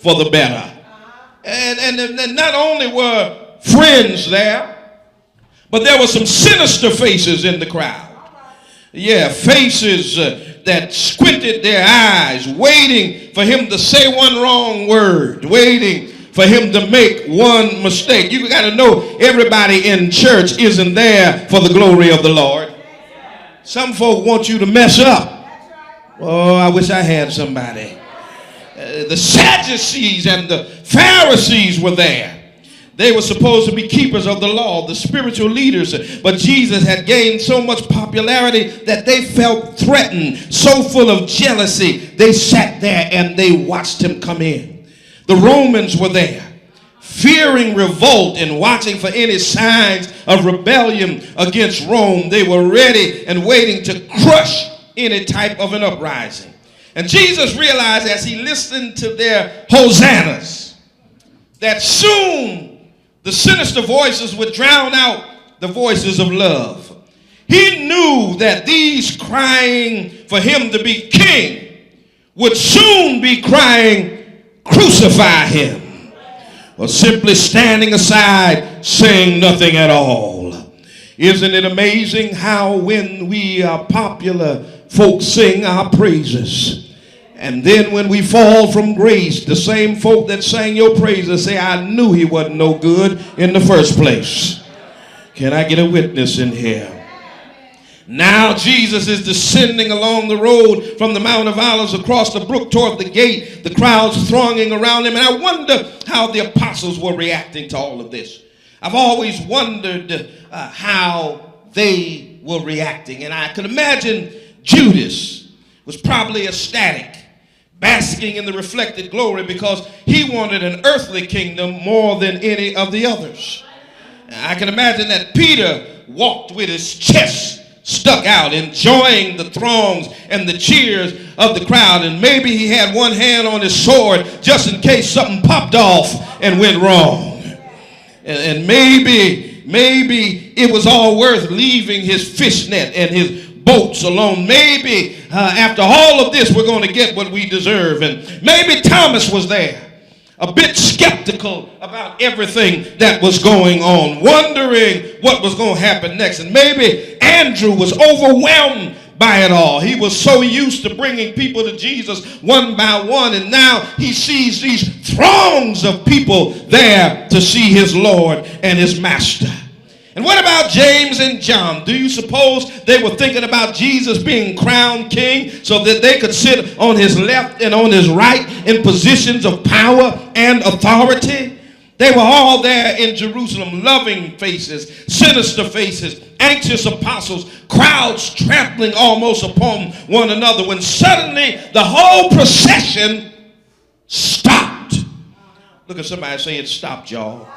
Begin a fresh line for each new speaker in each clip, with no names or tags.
for the better. And not only were friends there, but there were some sinister faces in the crowd. Yeah, faces that squinted their eyes, waiting for him to say one wrong word, waiting for him to make one mistake. You got to know everybody in church isn't there for the glory of the Lord. Some folk want you to mess up. Oh, I wish I had somebody. The Sadducees and the Pharisees were there. They were supposed to be keepers of the law, the spiritual leaders. But Jesus had gained so much popularity that they felt threatened, so full of jealousy. They sat there and they watched him come in. The Romans were there, fearing revolt and watching for any signs of rebellion against Rome. They were ready and waiting to crush any type of an uprising. And Jesus realized as he listened to their hosannas that soon the sinister voices would drown out the voices of love. He knew that these crying for him to be king would soon be crying, crucify him, or simply standing aside saying nothing at all. Isn't it amazing how when we are popular, folks sing our praises? And then when we fall from grace, the same folk that sang your praises say, I knew he wasn't no good in the first place. Can I get a witness in here? Now Jesus is descending along the road from the Mount of Olives across the brook toward the gate, the crowds thronging around him. And I wonder how the apostles were reacting to all of this. I've always wondered how they were reacting. And I could imagine Judas was probably ecstatic, basking in the reflected glory, because he wanted an earthly kingdom more than any of the others. I can imagine that Peter walked with his chest stuck out, enjoying the throngs and the cheers of the crowd, and maybe he had one hand on his sword just in case something popped off and went wrong. And maybe it was all worth leaving his fishnet and his boats alone. Maybe after all of this, we're going to get what we deserve. And maybe Thomas was there, a bit skeptical about everything that was going on, wondering what was going to happen next. And maybe Andrew was overwhelmed by it all. He was so used to bringing people to Jesus one by one, and now he sees these throngs of people there to see his Lord and his Master. And what about James and John? Do you suppose they were thinking about Jesus being crowned king so that they could sit on his left and on his right in positions of power and authority? They were all there in Jerusalem, loving faces, sinister faces, anxious apostles, crowds trampling almost upon one another, when suddenly the whole procession stopped. Look at somebody say it stopped, y'all.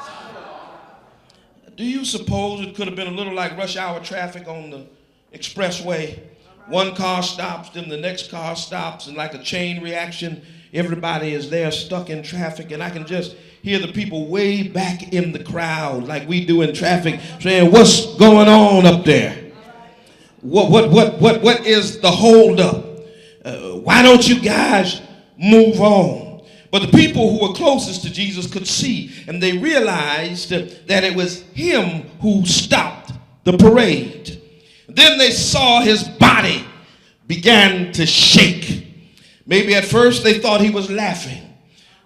Do you suppose it could have been a little like rush hour traffic on the expressway? One car stops, then the next car stops, and like a chain reaction, everybody is there stuck in traffic. And I can just hear the people way back in the crowd, like we do in traffic, saying, what's going on up there? What is the holdup? Why don't you guys move on? But the people who were closest to Jesus could see, and they realized that it was him who stopped the parade. Then they saw his body began to shake. Maybe at first they thought he was laughing.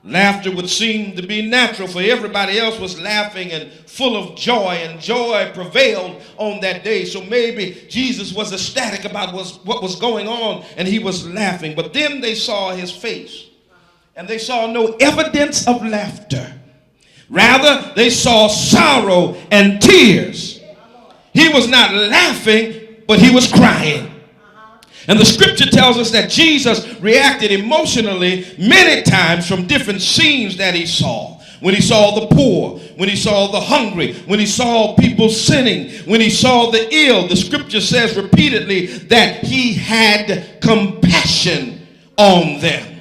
Laughter would seem to be natural, for everybody else was laughing and full of joy, and joy prevailed on that day. So maybe Jesus was ecstatic about what was going on, and he was laughing. But then they saw his face, and they saw no evidence of laughter. Rather, they saw sorrow and tears. He was not laughing, but he was crying. And the scripture tells us that Jesus reacted emotionally many times from different scenes that he saw. When he saw the poor, when he saw the hungry, when he saw people sinning, when he saw the ill, the scripture says repeatedly that he had compassion on them.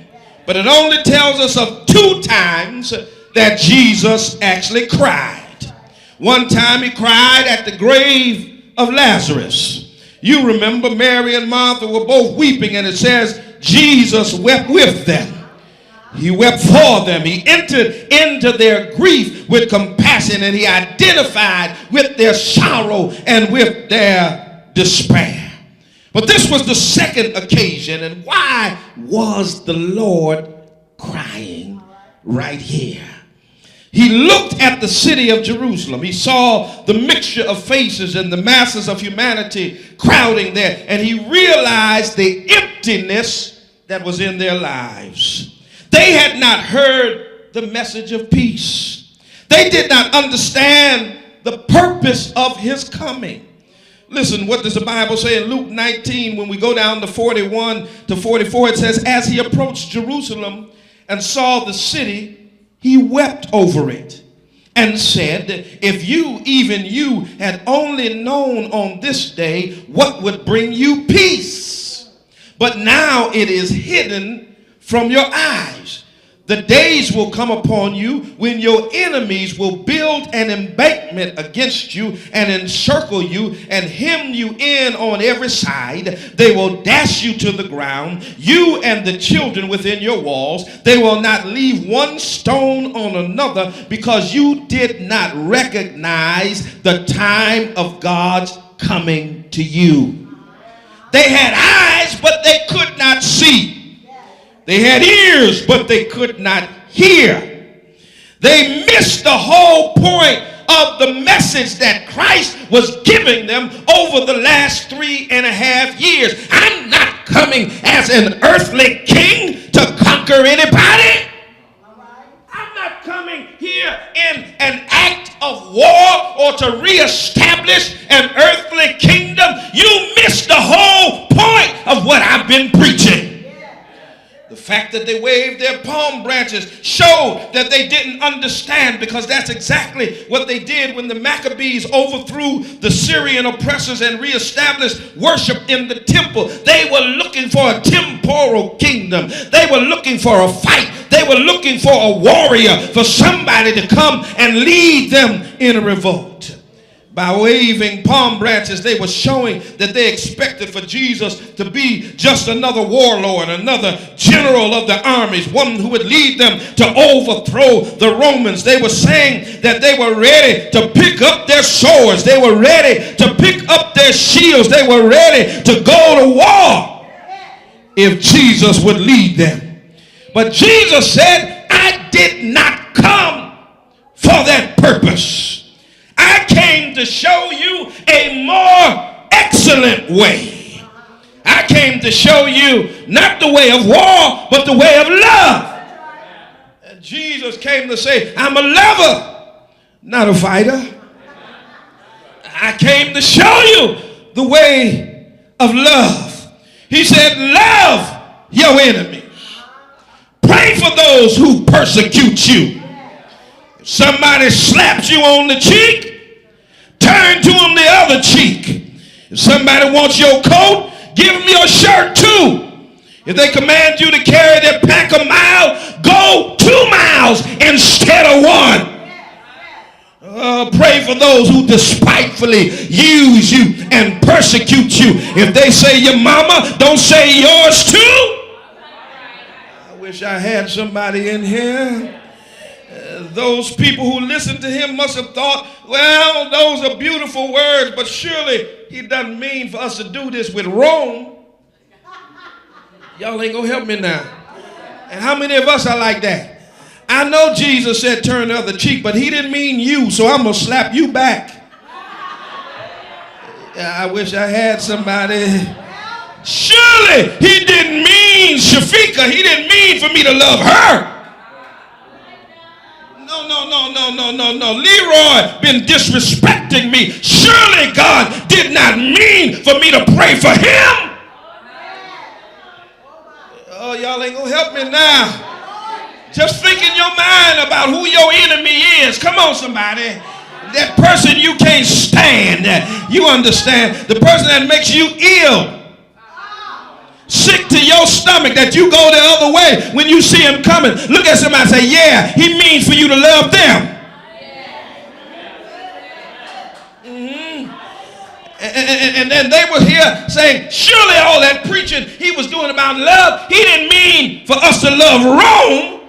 But it only tells us of 2 times that Jesus actually cried. One time he cried at the grave of Lazarus. You remember Mary and Martha were both weeping, and it says Jesus wept with them. He wept for them. He entered into their grief with compassion, and he identified with their sorrow and with their despair. But this was the second occasion. And why was the Lord crying right here? He looked at the city of Jerusalem. He saw the mixture of faces and the masses of humanity crowding there, and he realized the emptiness that was in their lives. They had not heard the message of peace. They did not understand the purpose of his coming. Listen, what does the Bible say in Luke 19? When we go down to 41 to 44, it says, as he approached Jerusalem and saw the city, he wept over it and said, if you, even you, had only known on this day what would bring you peace. But now it is hidden from your eyes. The days will come upon you when your enemies will build an embankment against you and encircle you and hem you in on every side. They will dash you to the ground, you and the children within your walls. They will not leave one stone on another, because you did not recognize the time of God's coming to you. They had eyes, but they could not see. They had ears, but they could not hear. They missed the whole point of the message that Christ was giving them over the last 3.5 years. I'm not coming as an earthly king to conquer anybody. I'm not coming here in an act of war or to reestablish an earthly kingdom. You missed the whole point of what I've been preaching. The fact that they waved their palm branches showed that they didn't understand, because that's exactly what they did when the Maccabees overthrew the Syrian oppressors and reestablished worship in the temple. They were looking for a temporal kingdom. They were looking for a fight. They were looking for a warrior, for somebody to come and lead them in a revolt. By waving palm branches, they were showing that they expected for Jesus to be just another warlord, another general of the armies, one who would lead them to overthrow the Romans. They were saying that they were ready to pick up their swords. They were ready to pick up their shields. They were ready to go to war if Jesus would lead them. But Jesus said, I did not come for that purpose. I came to show you a more excellent way. I came to show you not the way of war, but the way of love. And Jesus came to say, I'm a lover, not a fighter. I came to show you the way of love. He said, love your enemies. Pray for those who persecute you. If somebody slaps you on the cheek, turn to them the other cheek. If somebody wants your coat, give them your shirt too. If they command you to carry their pack a mile, go 2 miles instead of 1. Pray for those who despitefully use you and persecute you. If they say your mama, don't say yours too. I wish I had somebody in here. Those people who listened to him must have thought, well, those are beautiful words, but surely he doesn't mean for us to do this with Rome. Y'all ain't gonna help me now. And how many of us are like that? I know Jesus said turn the other cheek, but he didn't mean you, so I'm gonna slap you back. I wish I had somebody. Surely he didn't mean Shafika. He didn't mean for me to love her. No. Leroy been disrespecting me. Surely God did not mean for me to pray for him. Oh, y'all ain't gonna help me now. Just think in your mind about who your enemy is. Come on, somebody. That person you can't stand. You understand? The person that makes you ill. Sick to your stomach, that you go the other way when you see him coming. Look at somebody and say, yeah, he means for you to love them. And then they were here saying, surely all that preaching he was doing about love, he didn't mean for us to love Rome.